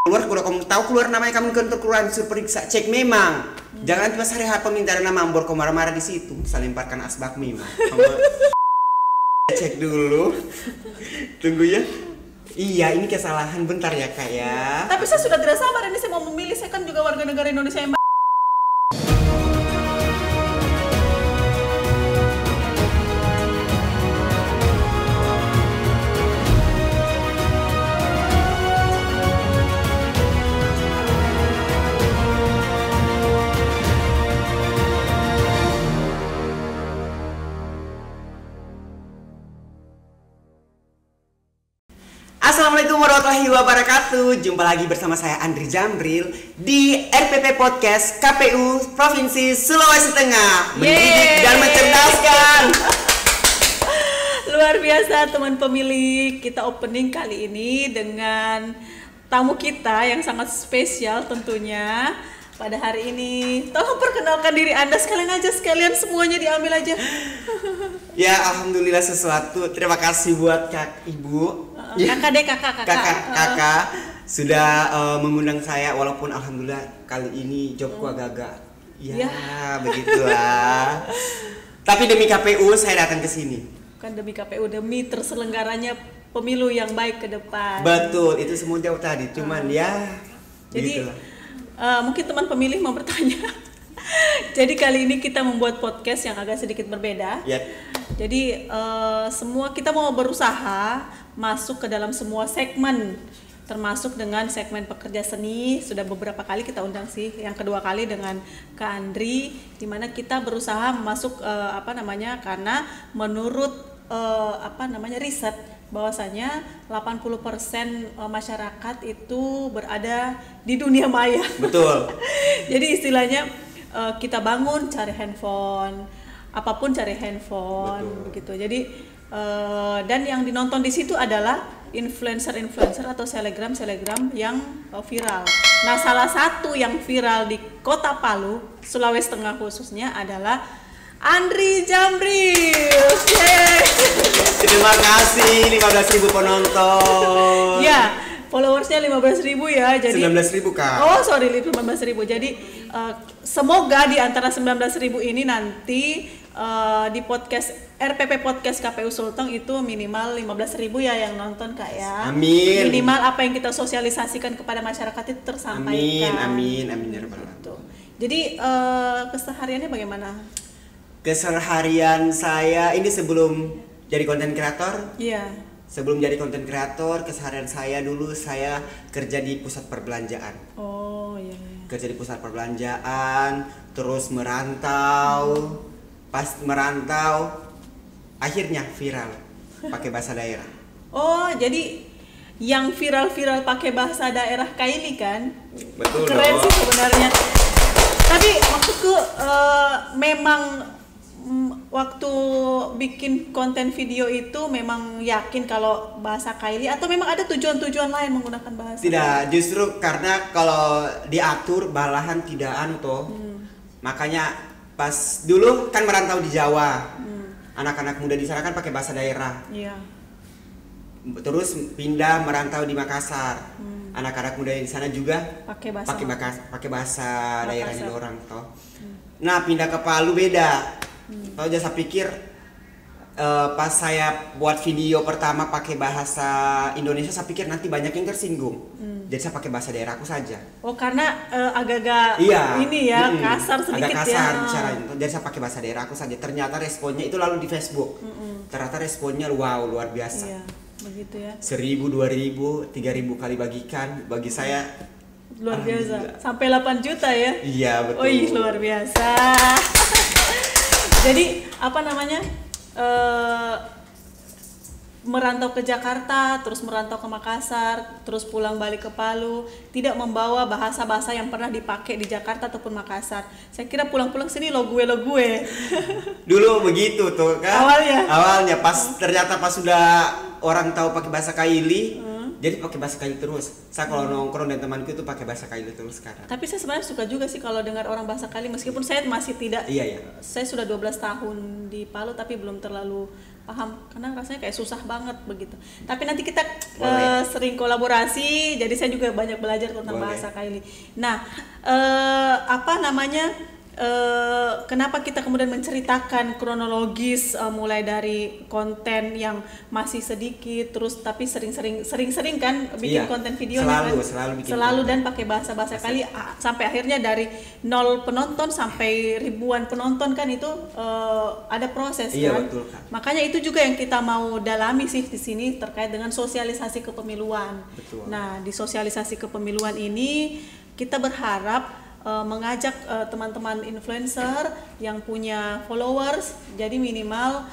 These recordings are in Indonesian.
keluar, kalau kamu tahu keluar namanya kamu kantor keluar suruh periksa, cek memang. Jangan pas hari apa minta nama ambor kau marah-marah di situ, saya lemparkan asbak memang. Cek dulu. Tunggu ya. Iya, ini kesalahan bentar ya Kak ya. Tapi saya sudah tidak sabar ini, saya mau memilih, saya kan juga warga negara Indonesia yang Assalamualaikum warahmatullahi wabarakatuh. Jumpa lagi bersama saya Andri Jambril di RPP Podcast KPU Provinsi Sulawesi Tengah. Mendidik dan mencerdaskan. luar biasa teman pemilih. Kita opening kali ini dengan tamu kita yang sangat spesial tentunya pada hari ini. Tolong perkenalkan diri Anda sekalian semuanya diambil aja. Ya, alhamdulillah sesuatu. Terima kasih buat Ibu. Kakak deh, kakak sudah mengundang saya, walaupun alhamdulillah kali ini jobku agak-agak ya begitulah. Tapi demi KPU saya datang ke sini. Bukan demi KPU, demi terselenggaranya pemilu yang baik ke depan. Betul, itu semua jauh tadi. Cuman jadi mungkin teman pemilih mau bertanya. Jadi kali ini kita membuat podcast yang agak sedikit berbeda. Jadi semua kita mau berusaha masuk ke dalam semua segmen, termasuk dengan segmen pekerja seni. Sudah beberapa kali kita undang sih, yang kedua kali dengan Kak Andri, di mana kita berusaha masuk karena menurut riset bahwasanya 80% masyarakat itu berada di dunia maya. Betul. Jadi istilahnya kita bangun cari handphone, apapun cari handphone. Betul. Begitu. Jadi dan yang dinonton di situ adalah influencer atau selebgram yang viral. Nah, salah satu yang viral di Kota Palu, Sulawesi Tengah khususnya adalah Andri Jambril. Terima kasih 15.000 penonton. Ya, followersnya 15.000 ya. Jadi 19.000 Kak. Oh, sorry, 15.000. Jadi semoga di antara 19.000 ini nanti di podcast RPP Podcast KPU Sulteng itu minimal 15.000 ya yang nonton Kak ya. Amin. Minimal apa yang kita sosialisasikan kepada masyarakat itu tersampaikan. Amin ya rabbal alamin. Jadi kesehariannya bagaimana? Keseharian saya ini sebelum jadi konten kreator. Iya. Sebelum jadi konten kreator, keseharian saya dulu saya kerja di pusat perbelanjaan. Oh iya. Kerja di pusat perbelanjaan, terus merantau. Pas merantau, akhirnya viral pakai bahasa daerah. Oh, jadi yang viral pakai bahasa daerah Kaili kan? Betul. Keren sih sebenarnya. Tapi maksudku memang waktu bikin konten video itu memang yakin kalau bahasa Kaili atau memang ada tujuan-tujuan lain menggunakan bahasa? Tidak, justru karena kalau diatur balahan tidak makanya pas dulu kan merantau di Jawa, anak-anak muda di sana kan pakai bahasa daerah. Iya. Terus pindah merantau di Makassar, anak-anak muda di sana juga pakai bahasa daerahnya orang toh. Nah pindah ke Palu beda. Tahu jasa pikir pas saya buat video pertama pakai bahasa Indonesia, saya pikir nanti banyak yang tersinggung. Jadi saya pakai bahasa daerahku saja. Oh, karena agak-agak ini ya, kasar sedikit agak kasar ya. Bicara. Jadi saya pakai bahasa daerahku saja. Ternyata responnya itu lalu di Facebook. Ternyata responnya wow, luar biasa. Iya, begitu ya. 1.000, 2.000, 3.000 kali bagikan. Bagi saya luar biasa. Sampai 8 juta ya? Iya, betul. Oh, luar biasa. Jadi merantau ke Jakarta, terus merantau ke Makassar, terus pulang balik ke Palu, tidak membawa bahasa-bahasa yang pernah dipakai di Jakarta ataupun Makassar. Saya kira pulang-pulang sini lo gue. Dulu begitu tuh kan. Awalnya ternyata pas sudah orang tahu pakai bahasa Kaili, jadi pakai bahasa Kaili terus. Saya kalau nongkrong dan temanku itu pakai bahasa Kaili terus sekarang. Tapi saya sebenarnya suka juga sih kalau dengar orang bahasa Kaili, meskipun saya masih tidak. Iya. Saya sudah 12 tahun di Palu tapi belum terlalu paham, karena rasanya kayak susah banget begitu. Tapi nanti kita sering kolaborasi, jadi saya juga banyak belajar tentang bahasa Kaili. Nah, kenapa kita kemudian menceritakan kronologis mulai dari konten yang masih sedikit, terus tapi sering-sering kan bikin konten videonya selalu dan pakai bahasa Kaili sampai akhirnya dari 0 penonton sampai ribuan penonton kan itu ada proses kan. Betul, kan. Makanya itu juga yang kita mau dalami sih di sini terkait dengan sosialisasi kepemiluan. Betul. Nah, di sosialisasi kepemiluan ini kita berharap mengajak teman-teman influencer yang punya followers, jadi minimal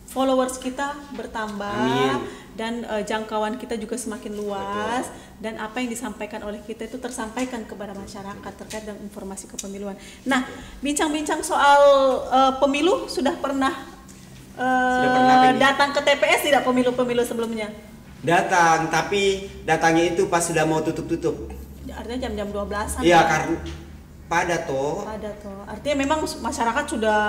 followers kita bertambah. Amin. Dan jangkauan kita juga semakin luas. Betul. Dan apa yang disampaikan oleh kita itu tersampaikan kepada masyarakat terkait dengan informasi kepemiluan. Nah, bincang-bincang soal pemilu sudah pernah datang ke TPS tidak pemilu-pemilu sebelumnya? Datang, tapi datangnya itu pas sudah mau tutup. Artinya jam-jam 12-an. Iya, karena padat toh. Artinya memang masyarakat sudah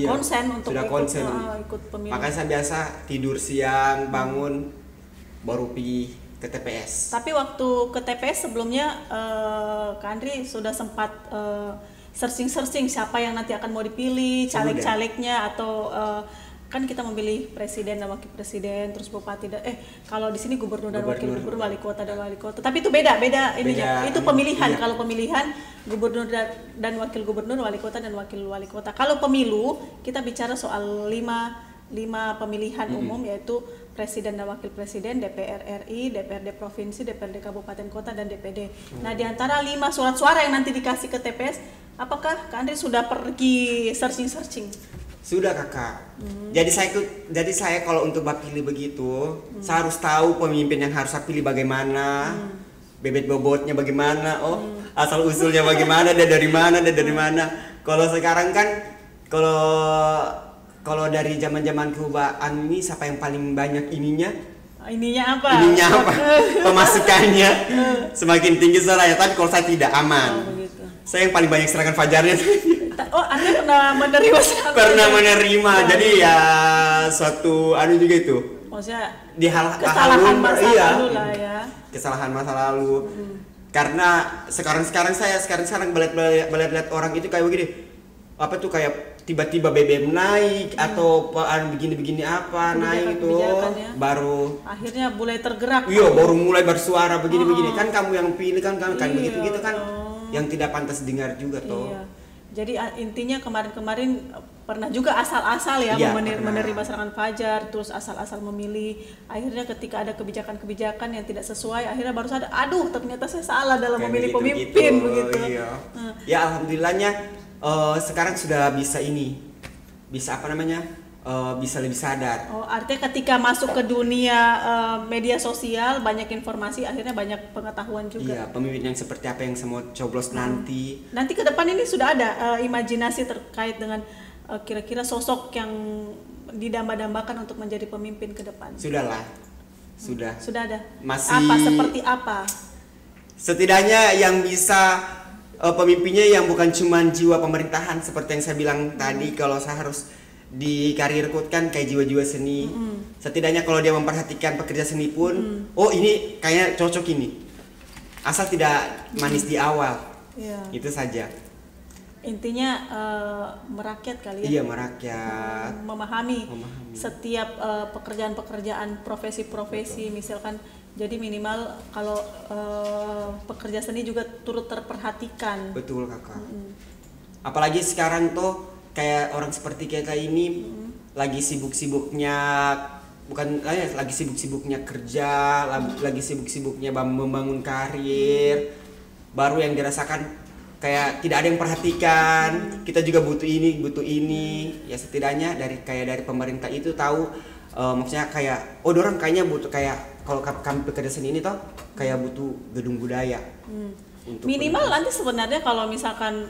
konsen untuk ikut pemilu. Makanya saya biasa tidur siang, bangun baru pergi ke TPS. Tapi waktu ke TPS sebelumnya Kak Andri sudah sempat searching siapa yang nanti akan mau dipilih, caleg-calegnya atau kan kita memilih presiden dan wakil presiden, terus bupati dan kalau di sini gubernur dan wakil gubernur, wali kota dan wali kota. Tapi itu beda ininya. Itu pemilihan. Iya. Kalau pemilihan gubernur dan wakil gubernur, wali kota dan wakil wali kota. Kalau pemilu kita bicara soal 5 pemilihan umum, yaitu presiden dan wakil presiden, DPR RI, DPRD provinsi, DPRD kabupaten kota dan DPD. Nah, di antara 5 surat suara yang nanti dikasih ke TPS, apakah Kak Andri sudah pergi searching? Sudah, Kakak. Jadi saya kalau untuk pilih begitu, saya harus tahu pemimpin yang harus saya pilih bagaimana, bebet bobotnya bagaimana, asal usulnya bagaimana, dan dari mana. Kalau sekarang kan kalau dari zaman keubaan ini, siapa yang paling banyak ininya apa? Pemasukannya semakin tinggi soalnya. Tapi kalau saya tidak aman. Saya yang paling banyak serangan fajarnya. Anda pernah menerima serangan? Pernah menerima. Jadi ya suatu juga itu. Maksudnya di kesalahan masa lalu lah ya. Kesalahan masa lalu. Karena sekarang saya melihat orang itu kayak begini. Apa tuh kayak tiba-tiba BBM naik atau begini naik itu baru akhirnya mulai tergerak. Iya, baru mulai bersuara begini. Kan kamu yang pilih kan begitu kan. Yang tidak pantas dengar juga toh. Iya. Jadi intinya kemarin pernah juga asal-asal ya, menerima serangan fajar, terus asal-asal memilih. Akhirnya ketika ada kebijakan-kebijakan yang tidak sesuai, akhirnya baru sadar, aduh ternyata saya salah dalam memilih pemimpin begitu. Iya. Ya alhamdulillahnya sekarang sudah bisa bisa lebih sadar. Artinya ketika masuk ke dunia media sosial, banyak informasi, akhirnya banyak pengetahuan juga. Iya, pemimpin yang seperti apa yang saya mau coblos nanti. Nanti ke depan ini sudah ada imajinasi terkait dengan kira-kira sosok yang didamba-dambakan untuk menjadi pemimpin ke depan. Sudah ada. Masih seperti apa? Setidaknya yang bisa pemimpinnya yang bukan cuma jiwa pemerintahan seperti yang saya bilang tadi, kalau saya harus di karirku kan kayak jiwa-jiwa seni. Setidaknya kalau dia memperhatikan pekerja seni pun, ini kayaknya cocok ini. Asal tidak manis di awal. Itu saja. Intinya merakyat kali ya. Iya, merakyat. Memahami setiap pekerjaan-pekerjaan, profesi-profesi. Betul. Misalkan jadi minimal kalau pekerja seni juga turut terperhatikan. Betul, Kakak. Apalagi sekarang tuh kayak orang seperti kita ini lagi sibuk-sibuknya kerja, lagi sibuk-sibuknya membangun karir, baru yang dirasakan kayak tidak ada yang perhatikan. Kita juga butuh ini. Ya setidaknya dari pemerintah itu tahu, maksudnya kayak orang kayaknya butuh, kayak kalau kami pekerja seni ini toh kayak butuh gedung budaya. Minimal nanti sebenarnya kalau misalkan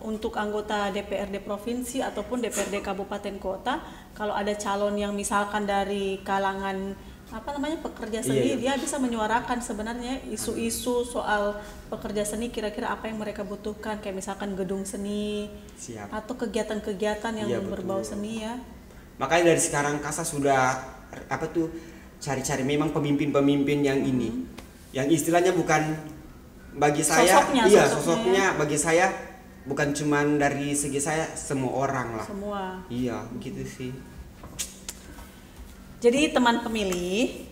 untuk anggota DPRD provinsi ataupun DPRD kabupaten kota, kalau ada calon yang misalkan dari kalangan pekerja seni, dia bisa menyuarakan sebenarnya isu-isu soal pekerja seni, kira-kira apa yang mereka butuhkan, kayak misalkan gedung seni. Siap. Atau kegiatan-kegiatan yang berbau seni ya. Makanya dari sekarang Kasa sudah cari-cari memang pemimpin-pemimpin yang ini, yang istilahnya bukan bagi saya, sosoknya bagi saya bukan cuman dari segi saya, semua orang lah. Semua. Iya, begitu sih. Jadi teman pemilih,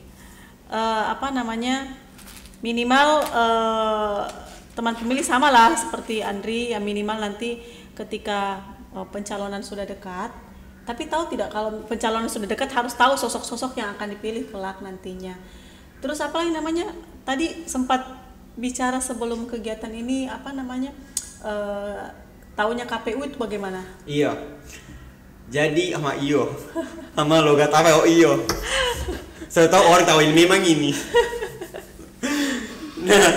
minimal teman pemilih sama lah seperti Andri, yang minimal nanti ketika pencalonan sudah dekat. Tapi tahu tidak, kalau pencalonan sudah dekat harus tahu sosok-sosok yang akan dipilih kelak nantinya. Terus tadi sempat bicara sebelum kegiatan ini, tahunya KPU itu bagaimana? Iya. Jadi sama logat apa saya tahu orang tahu ini memang ini. Nah,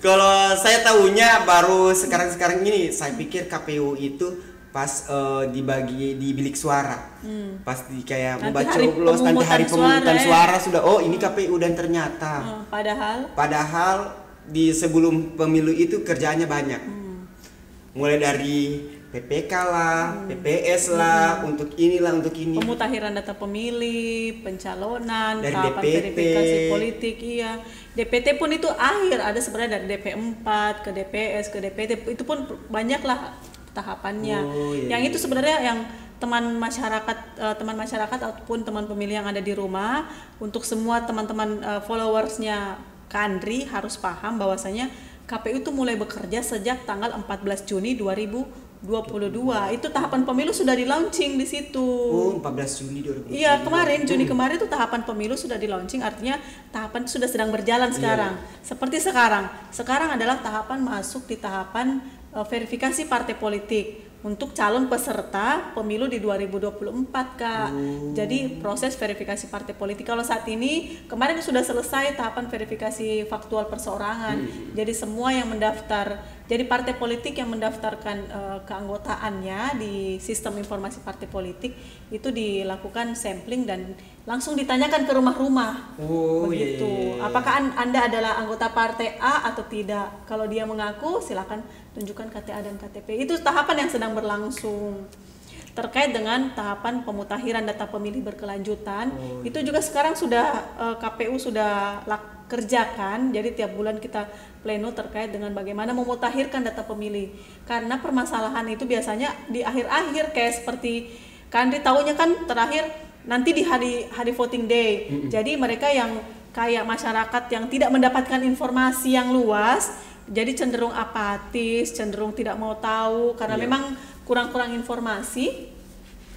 kalau saya tahunya baru sekarang ini, saya pikir KPU itu pas dibagi di bilik suara, pas di kayak membaca coblos, nanti hari pemungutan suara sudah ini KPU, dan ternyata padahal di sebelum pemilu itu kerjaannya banyak, mulai dari PPK lah, PPS lah, untuk inilah, untuk ini. Pemutahiran data pemilih, pencalonan, dari tahapan DPT. Verifikasi politik, iya. DPT pun itu ada sebenarnya dari DP4 ke DPS ke DPT, itu pun banyak lah tahapannya. Yang itu sebenarnya yang teman masyarakat ataupun teman pemilih yang ada di rumah, untuk semua teman-teman followersnya Kandri harus paham bahwasanya KPU itu mulai bekerja sejak tanggal 14 Juni 2022. Itu tahapan pemilu sudah di-launching di situ. 14 Juni 2022. Iya, Juni kemarin itu tahapan pemilu sudah di-launching, artinya tahapan sudah sedang berjalan sekarang. Seperti sekarang. Sekarang adalah tahapan masuk di tahapan verifikasi partai politik untuk calon peserta pemilu di 2024, Kak. Jadi proses verifikasi partai politik kalau saat ini, kemarin sudah selesai tahapan verifikasi faktual perseorangan. Jadi semua yang mendaftar, jadi partai politik yang mendaftarkan keanggotaannya di sistem informasi partai politik itu dilakukan sampling dan langsung ditanyakan ke rumah-rumah. Begitu. Iya. Apakah Anda adalah anggota partai A atau tidak? Kalau dia mengaku, silakan tunjukkan KTA dan KTP. Itu tahapan yang sedang berlangsung. Terkait dengan tahapan pemutahiran data pemilih berkelanjutan, itu juga sekarang sudah KPU sudah kerjakan. Jadi tiap bulan kita pleno terkait dengan bagaimana memutahirkan data pemilih. Karena permasalahan itu biasanya di akhir-akhir, kayak seperti Kandri tahunya kan terakhir nanti di hari voting day. Jadi mereka yang kayak masyarakat yang tidak mendapatkan informasi yang luas, jadi cenderung apatis, cenderung tidak mau tahu karena memang kurang-kurang informasi.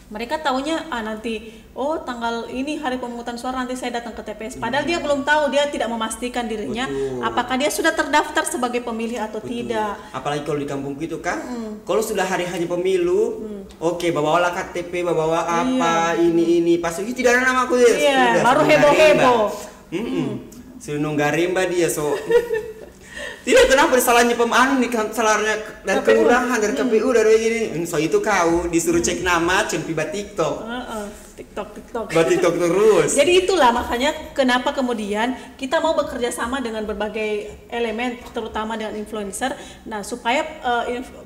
Mereka taunya nanti tanggal ini hari pemungutan suara, nanti saya datang ke TPS. Padahal dia belum tahu, dia tidak memastikan dirinya apakah dia sudah terdaftar sebagai pemilih atau tidak. Apalagi kalau di kampungku itu kan, kalau sudah hari hanya pemilu, bawa KTP, bawa apa, ini pas itu tidak ada namaku ya. Iya, baru heboh-heboh. Sudah nunggarimba dia tidak, kenapa salahnya nih, salahnya dari kelurahan, dari KPU, dari gini. So itu kau disuruh cek nama, cempi TikTok. TikTok terus. Jadi itulah makanya kenapa kemudian kita mau bekerja sama dengan berbagai elemen, terutama dengan influencer. Nah, supaya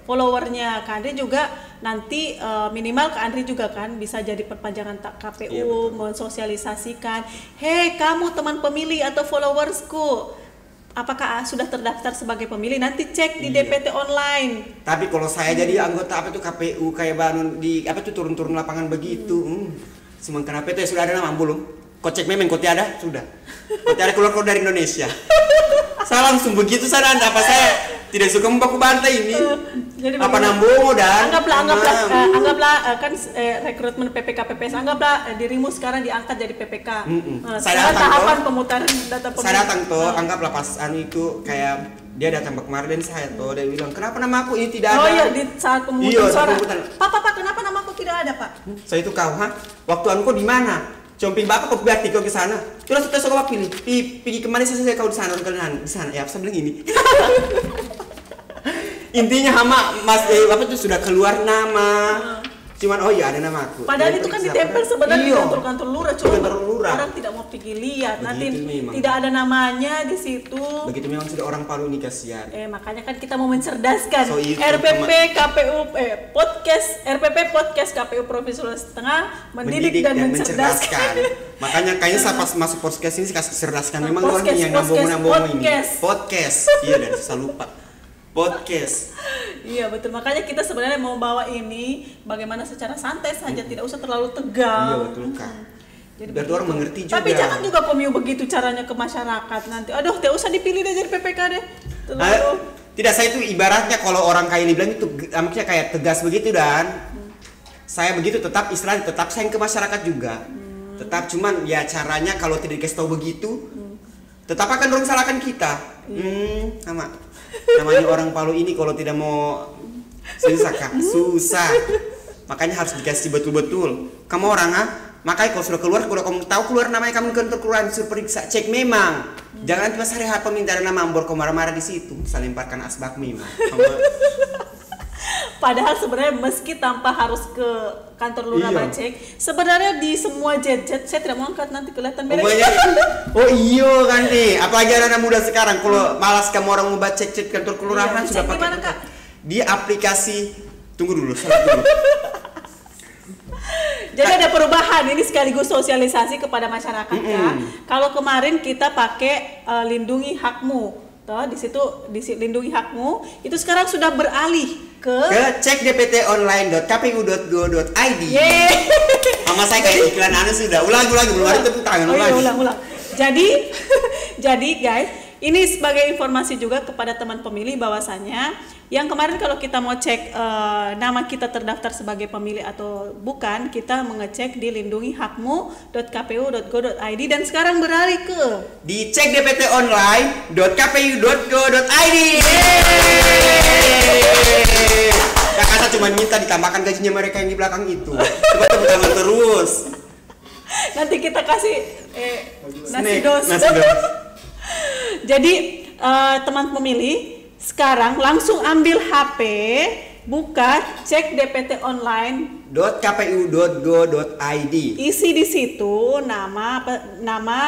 followernya Kak Andri juga nanti minimal Kak Andri juga kan bisa jadi perpanjangan KPU, mensosialisasikan, hei kamu teman pemilih atau followersku, apakah sudah terdaftar sebagai pemilih, nanti cek di DPT online. Tapi kalau saya jadi anggota KPU kayak bangun di turun-turun lapangan begitu, semua kenapa itu sudah ada nama belum? Kau cek memang kau tiada sudah. Kau tiada keluar dari Indonesia. Saya langsung begitu saya tidak suka membaku bantai ini. Jadi apa nambung dan anggaplah kan rekrutmen PPK PPS, anggaplah dirimu sekarang diangkat jadi PPK. Saya datang tahapan pemutahiran data pemilih. Saya datang anggaplah pas itu kayak dia datang kemarin dan saya dia bilang, kenapa nama aku ini tidak ada? Iya, di saat pemungutan suara. Pak, kenapa nama aku tidak ada, Pak? Saya itu waktu aku di mana? Comping bapak kau berarti kau ke sana. Terus kita suka pilih. Pergi kemana saya kau di sana di sana. Ya, saya bilang ini. Intinya Mas sudah keluar nama. Cuman oh iya ada nama aku. Padahal itu kan ditempel sebenarnya di kantor-kantor lurah, cuma orang tidak mau pergi lihat. Nanti tidak ada namanya di situ. Begitu memang sudah orang Palu ini kasihan. Makanya kan kita mau mencerdaskan. RPP KPU Podcast KPU Provinsi Sulawesi Tengah mendidik dan mencerdaskan. Makanya kayaknya saya pas masuk podcast ini kasih cerdaskan. Memang orang yang nambung ini. Podcast. Iya dan susah lupa. Podcast. Iya betul, makanya kita sebenarnya mau bawa ini bagaimana secara santai saja, tidak usah terlalu tegang. Iya betul Kak. Jadi biar orang mengerti juga. Tapi jangan juga Komiu begitu caranya ke masyarakat nanti. Aduh, tidak usah dipilih deh jadi PPK deh. Tidak, saya itu ibaratnya kalau orang kayak ini bilang itu maksudnya kayak tegas begitu dan saya begitu tetap istilahnya tetap sayang ke masyarakat juga. Tetap cuman ya caranya kalau tidak dikasih tahu begitu tetap akan orang salahkan kita. Sama. Namanya orang Palu ini kalau tidak mau susah Kak, susah. Makanya harus dikasih betul-betul. Kamu orang makanya kalau sudah keluar, kalau kamu tahu keluar namanya kamu ke kantor kelurahan suruh periksa, cek memang. Jangan pas hari apa minta nama ambor kau marah-marah di situ, saling lemparkan asbak memang. Padahal sebenarnya meski tanpa harus ke kantor lurah cek, sebenarnya di semua jet saya tidak mau angkat nanti kelihatan mereka. Oh iya kan nih, apalagi anak muda sekarang kalau malas kamu orang mau cek kantor kelurahan sudah pakai di aplikasi. Tunggu dulu, salah dulu. Jadi ada perubahan ini sekaligus sosialisasi kepada masyarakat ya. Kalau kemarin kita pakai lindungi hakmu. Di situ lindungi hakmu itu sekarang sudah beralih ke cekdptonline.kpu.go.id. Sama saya kayak iklan anu sudah ulang belum ada tepuk tangan lagi. Ulang. Jadi guys, ini sebagai informasi juga kepada teman pemilih bahwasanya yang kemarin kalau kita mau cek nama kita terdaftar sebagai pemilih atau bukan, kita mengecek di lindungihakmu.kpu.go.id dan sekarang beralih ke di cekdptonline.kpu.go.id. Kakak cuma minta ditambahkan gajinya mereka yang di belakang itu. Coba tepuk tangan terus. Nanti kita kasih nasi dos. Jadi teman pemilih sekarang langsung ambil HP, buka cek dptonline.kpu.go.id. Isi di situ nama,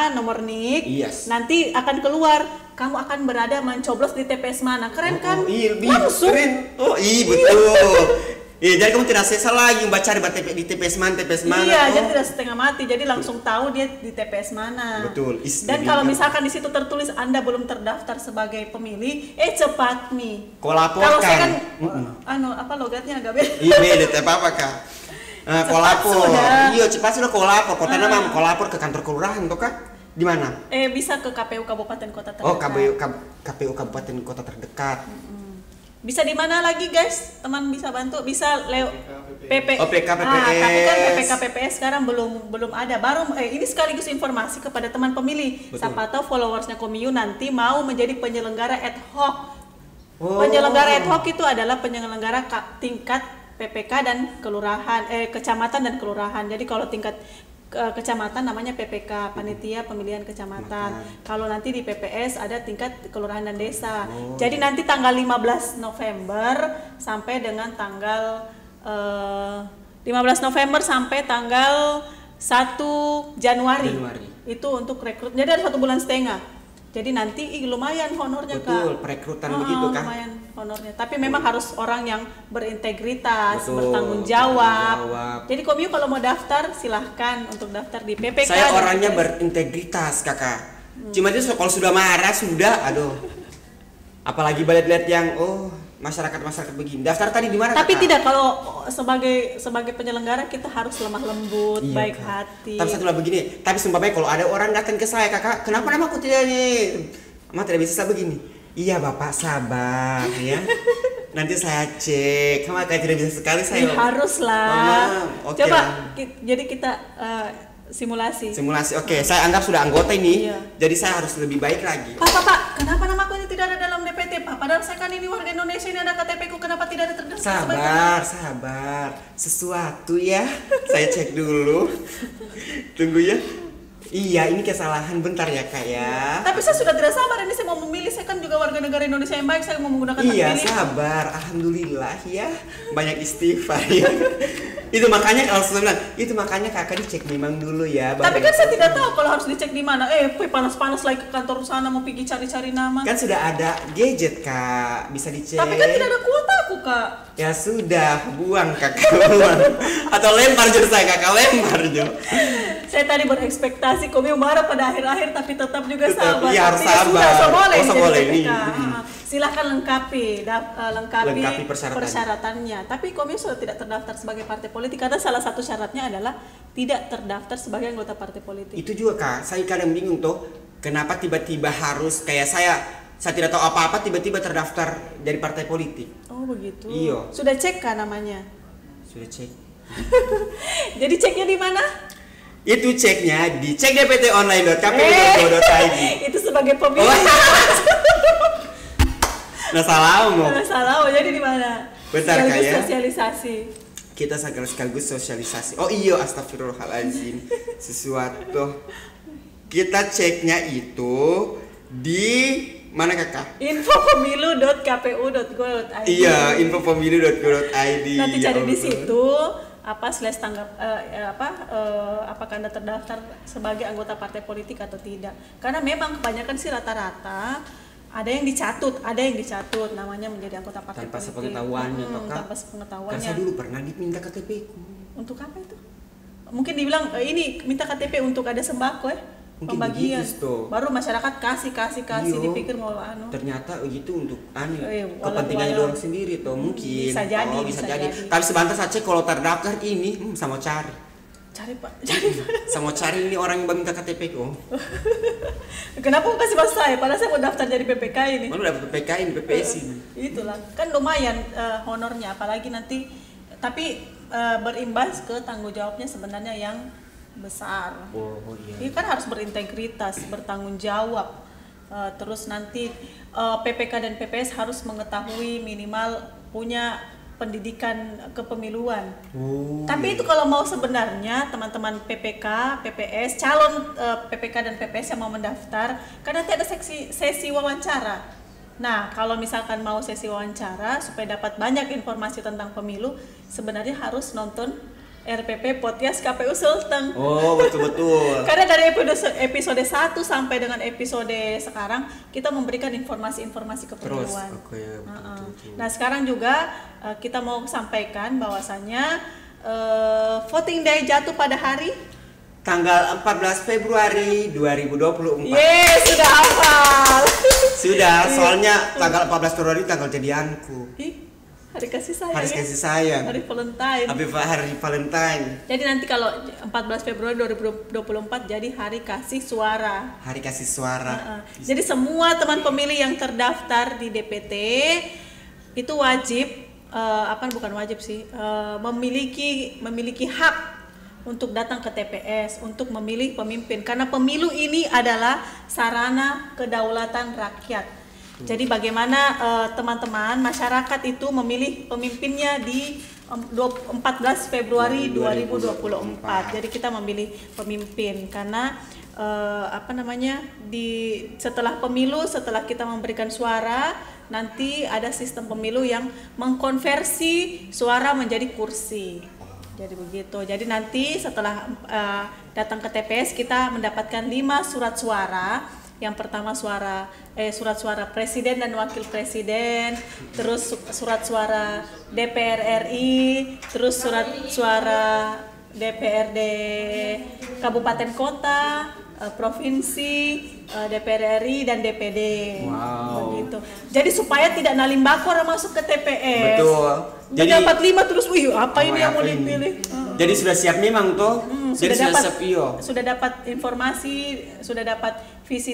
nomor NIK. Nanti akan keluar kamu akan berada mencoblos di TPS mana. Keren kan? Langsung. Betul. Jadi kamu tidak sesal lagi membaca di TPS mana. Iya, jadi tidak setengah mati. Jadi langsung tahu dia di TPS mana. Betul. Dan kalau misalkan di situ tertulis Anda belum terdaftar sebagai pemilih, cepat nih. Kau laporkan. Kalau saya kan logatnya agak beda. Iya, beda apa Kak? Kau lapor. Iya, cepat sudah kau lapor. Kota nama kau lapor ke kantor kelurahan tuh Kak? Di mana? Bisa ke KPU Kabupaten Kota terdekat. Oh, KPU Kabupaten Kota terdekat. Bisa di mana lagi guys? Teman bisa bantu, bisa PPS. Tapi kan PPK PPS sekarang belum ada. Baru ini sekaligus informasi kepada teman pemilih. Siapa tahu followersnya Komiu nanti mau menjadi penyelenggara ad hoc. Penyelenggara ad hoc itu adalah penyelenggara tingkat PPK dan kelurahan, kecamatan dan kelurahan. Jadi kalau tingkat kecamatan namanya PPK, panitia pemilihan kecamatan. Kalau nanti di PPS ada tingkat kelurahan dan desa. Jadi nanti tanggal 15 November sampai dengan tanggal 15 November sampai tanggal 1 Januari. Itu untuk rekrut. Jadi ada 1 bulan setengah. Jadi nanti lumayan honornya Kak. Betul, perekrutan begitu kan. Lumayan honornya. Tapi memang harus orang yang berintegritas, bertanggung jawab. Jadi Komiu kalau mau daftar silahkan untuk daftar di PPK. Saya orangnya berintegritas Kakak. Cuma itu kalau sudah marah sudah, aduh. Apalagi lihat yang masyarakat begini. Daftar tadi di mana? Tapi tidak, kalau sebagai penyelenggara kita harus lemah lembut, baik hati. Tapi satu lagi begini. Tapi sumpah baik kalau ada orang datang ke saya, Kakak, kenapa namaku tidak ini? Tidak bisa begini. Iya Bapak, sabar ya. Nanti saya cek. Kamu tidak bisa sekali saya. Haruslah. Coba jadi kita simulasi. Oke. Saya anggap sudah anggota ini. Jadi saya harus lebih baik lagi. Pak, kenapa namaku ini tidak ada dalam DPT, Pak? Padahal saya kan ini warga Indonesia, ini ada KTP ku, kenapa tidak ada terdaftar? Sabar. Sesuatu ya. Saya cek dulu. Tunggu ya. Iya, ini kesalahan bentar ya Kak ya. Tapi saya sudah tidak sabar, ini saya mau memilih, saya kan juga warga negara Indonesia yang baik, saya mau menggunakan hak pilih. Iya, sabar. Alhamdulillah ya. Banyak istighfar ya. Itu makanya kalau saya bilang, itu makanya Kakak dicek memang dulu ya. Tapi kan saya tidak tahu kalau harus dicek di mana. Panas-panas lagi ke kantor sana mau pergi cari-cari nama. Kan sudah ada gadget Kak, bisa dicek. Tapi kan tidak ada kuota aku Kak. Ya sudah, buang Kakak, buang. Atau lempar jur saya Kakak, lempar jur. Saya tadi berekspektasi Komio marah pada akhir-akhir, tapi tetap juga sabar. Iya, harus sabar. Sudah boleh. Ini. Silahkan lengkapi persyaratannya. Persyaratannya. Tapi Komio sudah tidak terdaftar sebagai partai politik karena salah satu syaratnya adalah tidak terdaftar sebagai anggota partai politik. Itu juga Kak, saya kadang bingung tuh, kenapa tiba-tiba harus kayak saya tidak tahu apa-apa tiba-tiba terdaftar dari partai politik. Oh begitu. Iya. Sudah cek kan namanya? Sudah cek. Jadi ceknya di mana? Itu ceknya di cekdptonline.kpu.go.id. Itu sebagai pemilih. Salah. Jadi di mana? Bentar Kak ya. Sosialisasi. Kita sekaligus sosialisasi. Oh iya, astagfirullahaladzim. Sesuatu. Kita ceknya itu di mana Kakak? infopemilu.kpu.go.id. Iya, infopemilu.go.id. Nanti cari di situ apakah Anda terdaftar sebagai anggota partai politik atau tidak. Karena memang kebanyakan sih rata-rata ada yang dicatut namanya menjadi anggota partai tanpa politik. sepengetahuannya Tanpa sepengetahuannya. Karena saya dulu pernah diminta KTP ku. Untuk apa itu? Mungkin dibilang ini minta KTP untuk ada sembako Mungkin pembagian. Baru masyarakat kasih dipikir mau ternyata begitu untuk kepentingannya dorong sendiri tuh mungkin. Bisa jadi. Tapi sebentar saja kalau terdaftar ini sama cari Pak. Sama cari ini orang yang minta KTP ku. Kenapa kau kasih bahasa saya? Padahal saya mau daftar jadi PPK ini. Mana dapat PPK ini PPS ini. Itulah kan lumayan honornya, apalagi nanti tapi berimbas ke tanggung jawabnya sebenarnya yang besar. Oh iya. Ini kan harus berintegritas, bertanggung jawab. Terus nanti PPK dan PPS harus mengetahui minimal punya pendidikan kepemiluan. Tapi itu kalau mau sebenarnya teman-teman PPK, PPS, calon PPK dan PPS yang mau mendaftar, kan nanti ada sesi wawancara. Nah, kalau misalkan mau sesi wawancara supaya dapat banyak informasi tentang pemilu, sebenarnya harus nonton RPP Podcast KPU Sulteng. Oh, betul. Karena dari episode 1 sampai dengan episode sekarang kita memberikan informasi-informasi kepemiluan. Terus, betul. Nah, sekarang juga kita mau sampaikan bahwasannya voting day jatuh pada hari tanggal 14 Februari 2024. Sudah hafal. Sudah, soalnya tanggal 14 Februari tanggal jadianku. Hari kasih sayang. Hari Valentine. Hari Valentine. Jadi nanti kalau 14 Februari 2024 jadi hari kasih suara. Hari kasih suara. Jadi semua teman pemilih yang terdaftar di DPT itu wajib bukan wajib sih, memiliki hak untuk datang ke TPS untuk memilih pemimpin, karena pemilu ini adalah sarana kedaulatan rakyat. Jadi bagaimana teman-teman masyarakat itu memilih pemimpinnya di 14 Februari 2024. Jadi kita memilih pemimpin karena setelah pemilu, setelah kita memberikan suara, nanti ada sistem pemilu yang mengkonversi suara menjadi kursi. Jadi begitu. Jadi nanti setelah datang ke TPS kita mendapatkan 5 surat suara. Yang pertama surat suara presiden dan wakil presiden, terus surat suara DPR RI, terus surat suara DPRD kabupaten kota, provinsi, DPR RI dan DPD. Wow. Begitu. Jadi supaya tidak nalimbako orang masuk ke TPS. Betul. Jadi dapat 5 terus, apa ini yang mau dipilih? Jadi sudah siap memang tuh. Sudah dapat informasi, sudah dapat visi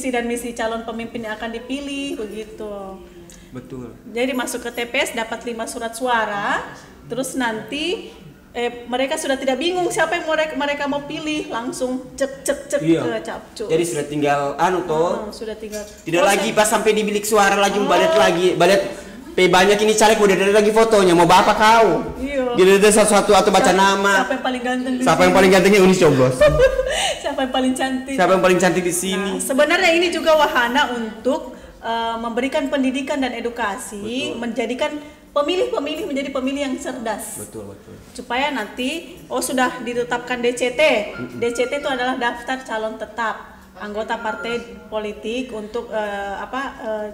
dan misi calon pemimpin yang akan dipilih, begitu. Betul. Jadi masuk ke TPS dapat 5 surat suara, terus nanti mereka sudah tidak bingung siapa yang mereka mau pilih, langsung cek ke capcus. Jadi sudah tinggal sudah tinggal. Tidak lagi pas sampai di bilik suara lagi balik banyak ini caleg udah ada lagi fotonya, mau bapak kau. Iya. Jadi ada sesuatu atau baca nama. Siapa yang paling ganteng? Siapa yang paling gantengnya Unis coblos. Siapa yang paling cantik? Siapa yang paling cantik di sini? Nah, sebenarnya ini juga wahana untuk memberikan pendidikan dan edukasi, menjadikan pemilih-pemilih menjadi pemilih yang cerdas. Betul. Supaya nanti sudah ditetapkan DCT. DCT itu adalah daftar calon tetap anggota partai politik untuk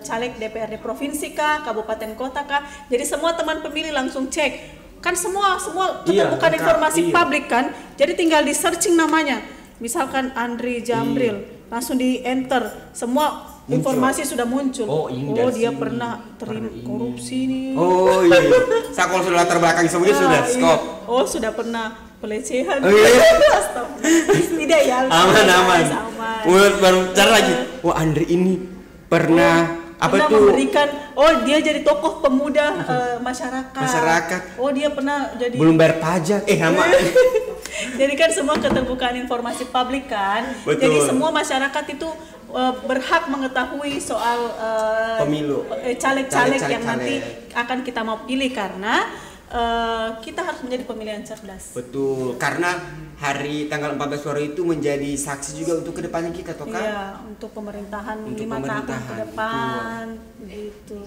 caleg DPRD provinsi kah, kabupaten kota kah. Jadi semua teman pemilih langsung cek. Kan semua keterbukaan informasi publik kan. Jadi tinggal di searching namanya. Misalkan Andri Jamril, langsung di enter. Semua informasi sudah muncul. Dia pernah terima korupsi nih. Oh iya. Saya kalau sudah latar belakang semuanya sudah stop. Sudah pernah pelecehan. Stop. Tidak ya. Aman. Baru cara lagi. Andri ini pernah memberikan dia jadi tokoh pemuda masyarakat. Dia pernah jadi belum bayar pajak. Jadi kan semua keterbukaan informasi publik kan. Betul. Jadi semua masyarakat itu berhak mengetahui soal pemilu, caleg-caleg yang nanti akan kita mau pilih karena kita harus menjadi pemilih yang cerdas. Betul, karena hari tanggal 14 Februari itu menjadi saksi juga untuk kedepannya kita, toh kan? Iya, untuk pemerintahan 5 tahun ke depan, gitu.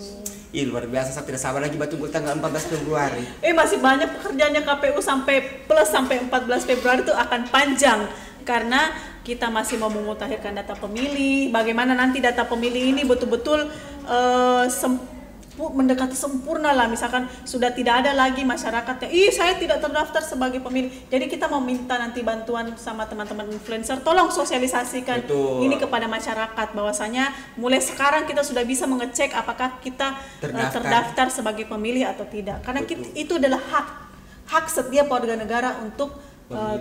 Luar biasa, saya tidak sabar lagi tunggu tanggal 14 Februari. Masih banyak pekerjaannya KPU sampai 14 Februari itu akan panjang karena kita masih mau memutakhirkan data pemilih. Bagaimana nanti data pemilih ini betul-betul mendekati sempurna lah, misalkan sudah tidak ada lagi masyarakatnya saya tidak terdaftar sebagai pemilih. Jadi kita mau minta nanti bantuan sama teman-teman influencer, tolong sosialisasikan ini kepada masyarakat bahwasanya mulai sekarang kita sudah bisa mengecek apakah kita terdaftar sebagai pemilih atau tidak, karena itu adalah hak setiap warga negara untuk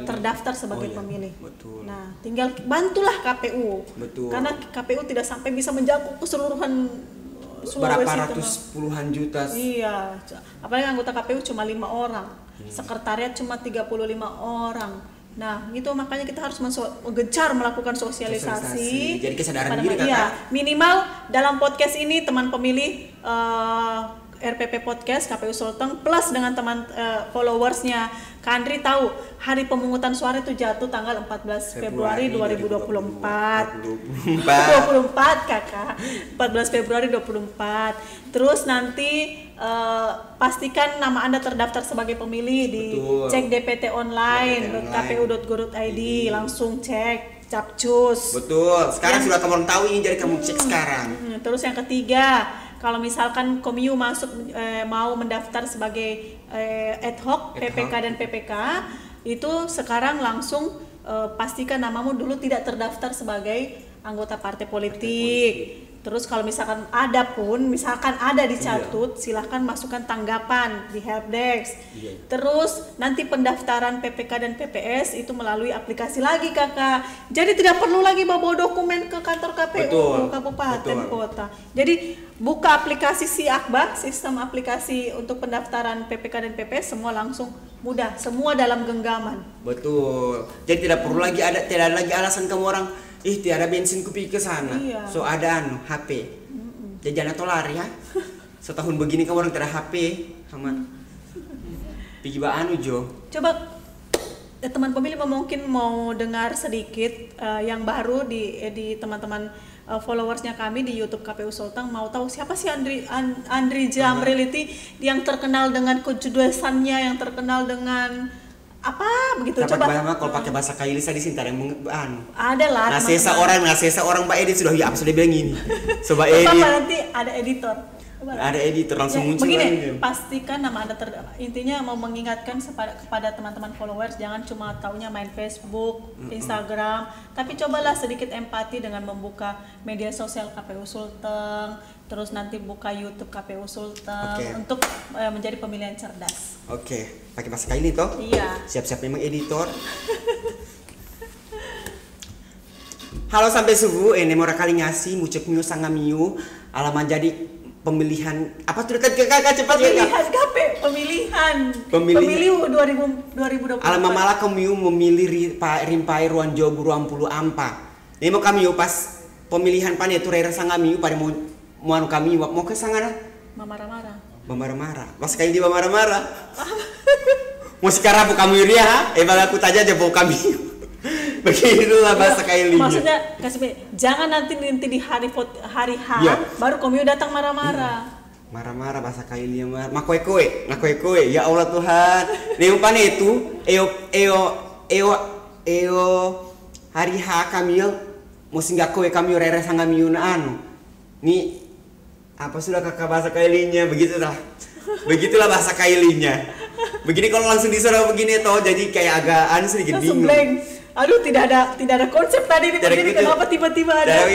terdaftar sebagai pemilih. Betul. Nah, tinggal bantulah KPU. Betul. Karena KPU tidak sampai bisa mencakup keseluruhan berapa ratus puluhan juta. Iya, apalagi anggota KPU cuma 5 orang, sekretariat cuma 35 orang. Nah, itu makanya kita harus gencar melakukan sosialisasi. Jadi kesadaran diri Kakak. Minimal dalam podcast ini teman pemilih RPP Podcast KPU Sulteng plus dengan teman followersnya Kandri tahu hari pemungutan suara itu jatuh tanggal 14 Februari 2024 kakak, 14 Februari 2024. Terus nanti pastikan nama Anda terdaftar sebagai pemilih di cek DPT online .kpu.go.id, langsung cek capcus. Betul. Sekarang sudah kamu tahu ini, jadi kamu cek sekarang. Terus yang ketiga, kalau misalkan Komiu mau mendaftar sebagai ad hoc PPK dan PPK, itu sekarang langsung pastikan namamu dulu tidak terdaftar sebagai anggota partai politik. Terus kalau misalkan ada dicatut, silahkan masukkan tanggapan di helpdesk. Terus nanti pendaftaran PPK dan PPS itu melalui aplikasi lagi kakak. Jadi tidak perlu lagi bawa dokumen ke kantor KPU kabupaten kota. Jadi buka aplikasi SIAKBA, sistem aplikasi untuk pendaftaran PPK dan PPS, semua langsung mudah, semua dalam genggaman. Betul. Jadi tidak ada lagi alasan kamu orang tiada bensin kupi ke sana. So ada HP. Jajan atau lari ya. Setahun begini kamu orang tidak HP sama pergi Jo. Coba teman pemilih mungkin mau dengar sedikit yang baru di teman-teman followersnya kami di YouTube KPU Sulteng, mau tahu siapa sih Andri Jamril itu yang terkenal dengan kejudesannya, yang terkenal dengan apa begitu. Coba kalau pakai bahasa Kailisa di sini ada yang ada lah. Ngasesa orang Mbak Edi sudah sudah bilang gini. Coba Edi. Nanti ada editor. Ada editor langsung muncul. Begini, pastikan nama Anda intinya mau mengingatkan kepada teman-teman followers, jangan cuma taunya main Facebook, Instagram, tapi cobalah sedikit empati dengan membuka media sosial KPU Sulteng, terus nanti buka YouTube KPU Sulteng untuk menjadi pemilihan cerdas. Pakai bahasa ini toh? Iya. Siap-siap memang editor. Halo sampai subuh, mora kali ngasih mucuk miu sangamiu alaman jadi pemilihan apa tuh kakak cepat pemilu 2024. Alaman malah kamiu memilih rimpai ruan jobu ruang puluh ampa. Nemo kamiu pas pemilihan pan itu rera sangamiu pada mau kami mau ke sangana marah-marah. Mas sekali dia marah-marah. Musik karapu kami ya, aku tanya aja bau kami. Begitulah bahasa Kailinya. Maksudnya jangan nanti di hari H baru kamu datang marah-marah. Marah-marah bahasa Kailinya makoe-koe, ya Allah Tuhan. Neupan itu hari H kami mesti nggak kowe kami rere sangga miuna Nih apa sudah kakak bahasa Kailinya begitulah bahasa Kailinya. Begini kalau langsung disuruh begini toh jadi kayak agak sedikit bingung. Aduh tidak ada konsep tadi ini begini gitu. Kenapa tiba-tiba ada?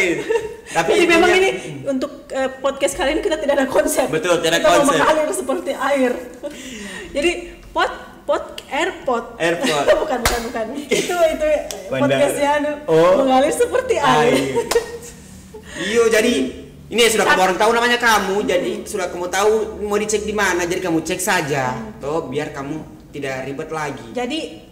Tapi jadi memang ini untuk podcast kali ini kita tidak ada konsep. Betul, tidak ada Kita konsep. mau mengalir seperti air. Jadi airport. bukan. Itu podcastnya mengalir seperti air. Iya, jadi ini sudah kamu orang tahu namanya kamu, jadi sudah kamu tahu mau dicek di mana, jadi kamu cek saja, toh biar kamu tidak ribet lagi. Jadi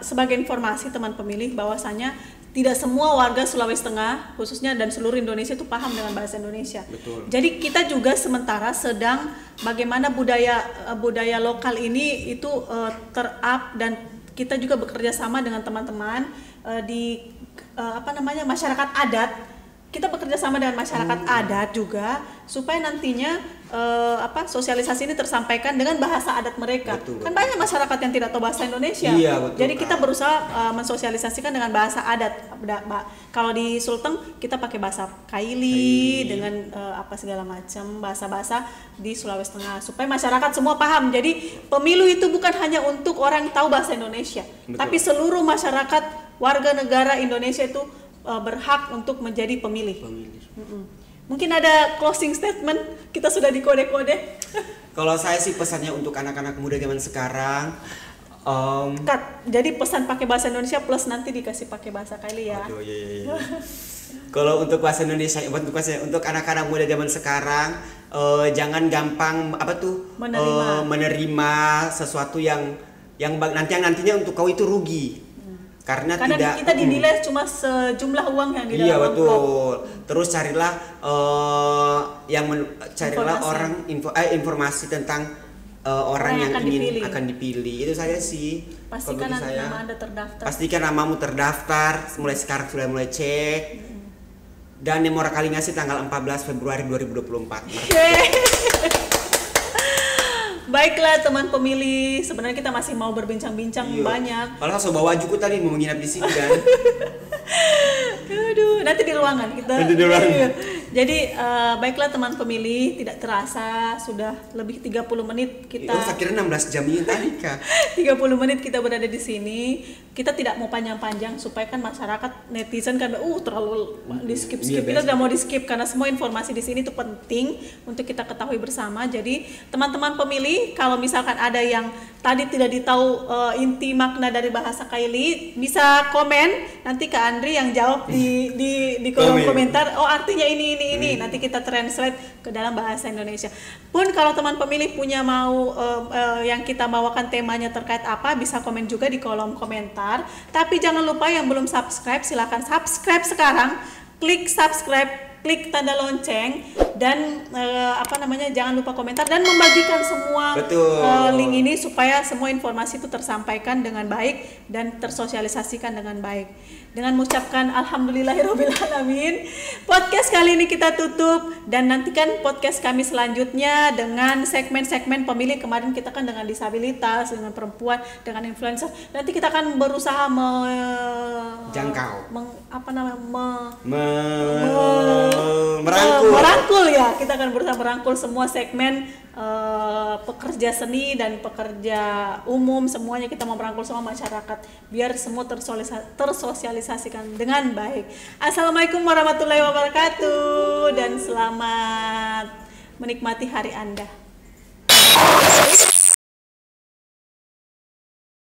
sebagai informasi teman pemilih bahwasanya tidak semua warga Sulawesi Tengah khususnya dan seluruh Indonesia itu paham dengan bahasa Indonesia. Betul. Jadi kita juga sementara sedang bagaimana budaya lokal ini itu ter-up dan kita juga bekerja sama dengan teman-teman di masyarakat adat. Kita bekerja sama dengan masyarakat adat juga supaya nantinya sosialisasi ini tersampaikan dengan bahasa adat mereka. Betul. Kan banyak masyarakat yang tidak tahu bahasa Indonesia. Iya, betul, jadi kita berusaha mensosialisasikan dengan bahasa adat. Kalau di Sulteng kita pakai bahasa Kaili dengan segala macam bahasa-bahasa di Sulawesi Tengah supaya masyarakat semua paham. Jadi pemilu itu bukan hanya untuk orang tahu bahasa Indonesia, betul, tapi seluruh masyarakat warga negara Indonesia itu berhak untuk menjadi pemilih. Mungkin ada closing statement, kita sudah dikode-kode. Kalau saya sih pesannya untuk anak-anak muda zaman sekarang, jadi pesan pakai bahasa Indonesia plus nanti dikasih pakai bahasa Kaili ya. Iya. Kalau untuk bahasa Indonesia, untuk anak-anak muda zaman sekarang, jangan gampang menerima sesuatu yang nantinya untuk kau itu rugi. Karena kita dinilai cuma sejumlah uang yang di dalam amplop. Betul. Terus carilah informasi tentang orang yang akan dipilih. Itu saja sih. Pastikan nama Anda terdaftar. Pastikan namamu terdaftar. Mulai sekarang sudah mulai cek. Dan Nemora Kalingasi tanggal 14 Februari 2024. Baiklah teman pemilih, sebenarnya kita masih mau berbincang-bincang banyak. Kalau saya bawa juku tadi mau menginap di sini kan. Aduh, nanti di ruangan kita. Jadi baiklah teman pemilih, tidak terasa sudah lebih 30 menit kita. Saya kira 16 jam ini tadi Kak. 30 menit kita berada di sini. Kita tidak mau panjang-panjang supaya kan masyarakat netizen kan terlalu di skip. Kita tidak mau di skip karena semua informasi di sini itu penting untuk kita ketahui bersama. Jadi teman-teman pemilih, kalau misalkan ada yang tadi tidak ditahu inti makna dari bahasa Kaili, bisa komen nanti Kak Andri yang jawab di kolom komentar. Oh artinya ini. Nanti kita translate ke dalam bahasa Indonesia. Pun kalau teman pemilih punya yang kita bawakan temanya terkait apa, bisa komen juga di kolom komentar. Tapi jangan lupa yang belum subscribe, silakan subscribe sekarang. Klik subscribe, klik tanda lonceng, dan jangan lupa komentar dan membagikan semua link ini supaya semua informasi itu tersampaikan dengan baik dan tersosialisasikan dengan baik. Dengan mengucapkan alhamdulillahirobbilalamin, podcast kali ini kita tutup dan nantikan podcast kami selanjutnya dengan segmen-segmen pemilih. Kemarin kita kan dengan disabilitas, dengan perempuan, dengan influencer. Nanti kita akan berusaha merangkul ya. Kita akan berusaha merangkul semua segmen pekerja seni dan pekerja umum, semuanya kita mau merangkul semua masyarakat biar semua tersosialisasikan dengan baik. Assalamualaikum warahmatullahi wabarakatuh dan selamat menikmati hari Anda.